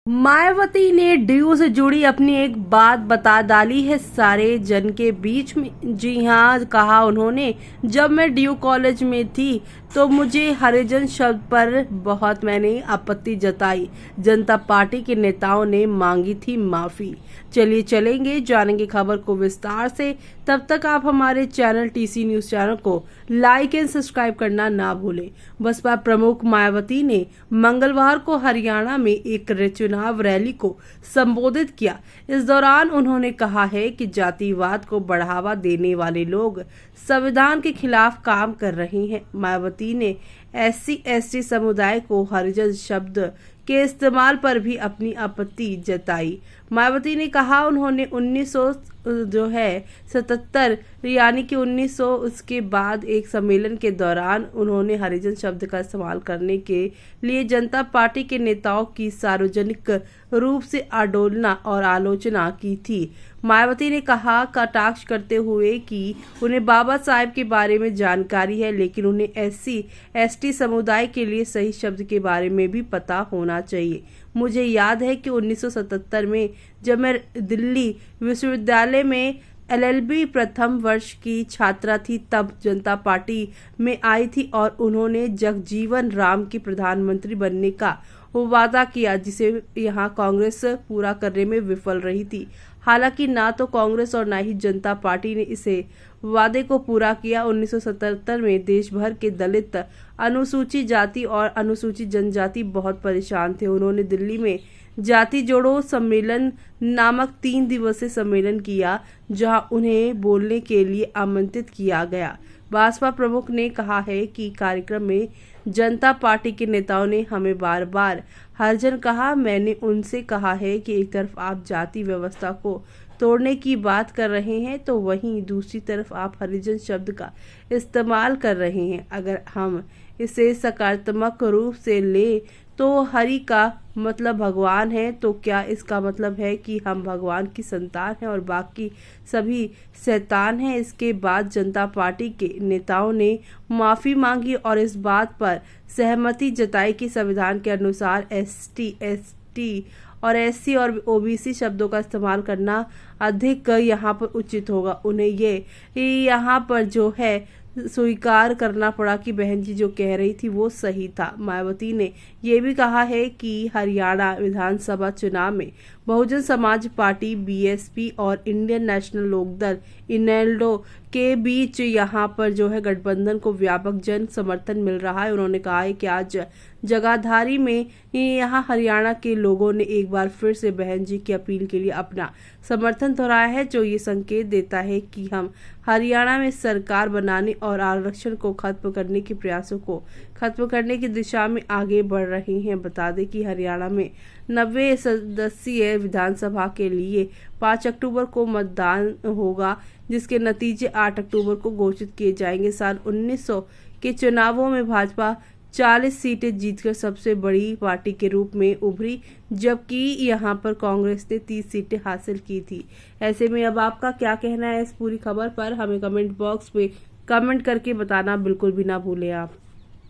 मायावती ने डीयू से जुड़ी अपनी एक बात बता डाली है सारे जन के बीच में। जी हाँ, कहा उन्होंने, जब मैं डीयू कॉलेज में थी तो मुझे हरिजन शब्द पर बहुत मैंने आपत्ति जताई। जनता पार्टी के नेताओं ने मांगी थी माफी। चलिए चलेंगे, जानेंगे खबर को विस्तार से। तब तक आप हमारे चैनल टीसी न्यूज चैनल को लाइक एंड सब्सक्राइब करना ना भूलें। बसपा प्रमुख मायावती ने मंगलवार को हरियाणा में एक चुनाव रैली को संबोधित किया। इस दौरान उन्होंने कहा है कि जातिवाद को बढ़ावा देने वाले लोग संविधान के खिलाफ काम कर रहे हैं। मायावती ने SC/ST समुदाय को हरिजन शब्द के इस्तेमाल पर भी अपनी आपत्ति जताई। मायावती ने कहा उन्होंने 1977 यानी कि 1900 उसके बाद एक सम्मेलन के दौरान उन्होंने हरिजन शब्द का इस्तेमाल करने के लिए जनता पार्टी के नेताओं की सार्वजनिक रूप से आडोलना और आलोचना की थी। मायावती ने कहा कटाक्ष करते हुए कि उन्हें बाबा साहेब के बारे में जानकारी है, लेकिन उन्हें SC/ST समुदाय के लिए सही शब्द के बारे में भी पता होना चाहिए। मुझे याद है कि 1977 में जब मैं दिल्ली विश्वविद्यालय में LLB प्रथम वर्ष की छात्रा थी, तब जनता पार्टी में आई थी और उन्होंने जगजीवन राम की प्रधानमंत्री बनने का वादा किया, जिसे यहाँ कांग्रेस पूरा करने में विफल रही थी। हालांकि ना तो कांग्रेस और ना ही जनता पार्टी ने इसे वादे को पूरा किया। 1977 में देश भर के दलित, अनुसूचित जाति और अनुसूचित जनजाति बहुत परेशान थे। उन्होंने दिल्ली में जाति जोड़ो सम्मेलन नामक 3 दिवसीय सम्मेलन किया, जहां उन्हें बोलने के लिए आमंत्रित किया गया। भाजपा प्रमुख ने कहा है कि कार्यक्रम में जनता पार्टी के नेताओं ने हमें बार बार हरिजन कहा। मैंने उनसे कहा है कि एक तरफ आप जाति व्यवस्था को तोड़ने की बात कर रहे हैं तो वहीं दूसरी तरफ आप हरिजन शब्द का इस्तेमाल कर रहे हैं। अगर हम इसे सकारात्मक रूप से ले तो हरि का मतलब भगवान है, तो क्या इसका मतलब है कि हम भगवान की संतान हैं और बाकी सभी शैतान हैं? इसके बाद जनता पार्टी के नेताओं ने माफी मांगी और इस बात पर सहमति जताई कि संविधान के अनुसार ST/ST और SC और OBC शब्दों का इस्तेमाल करना अधिक यहाँ पर उचित होगा। उन्हें ये यहाँ पर जो है स्वीकार करना पड़ा कि बहन जी जो कह रही थी वो सही था। मायावती ने यह भी कहा है कि हरियाणा विधानसभा चुनाव में बहुजन समाज पार्टी BSP और इंडियन नेशनल लोकदल इनेल्डो के बीच यहाँ पर जो है गठबंधन को व्यापक जन समर्थन मिल रहा है। उन्होंने कहा है कि आज जगाधरी में यहाँ हरियाणा के लोगों ने एक बार फिर से बहन जी की अपील के लिए अपना समर्थन दोहराया है, जो ये संकेत देता है कि हम हरियाणा में सरकार बनाने और आरक्षण को खत्म करने के प्रयासों को खत्म करने की दिशा में आगे बढ़ रहे हैं। बता दें कि हरियाणा में 90 सदस्यीय विधानसभा के लिए 5 अक्टूबर को मतदान होगा, जिसके नतीजे 8 अक्टूबर को घोषित किए जाएंगे। साल 1900 के चुनावों में भाजपा 40 सीटें जीतकर सबसे बड़ी पार्टी के रूप में उभरी, जबकि यहां पर कांग्रेस ने 30 सीटें हासिल की थी। ऐसे में अब आपका क्या कहना है इस पूरी खबर पर? हमें कमेंट बॉक्स में कमेंट करके बताना बिल्कुल भी ना भूलें आप।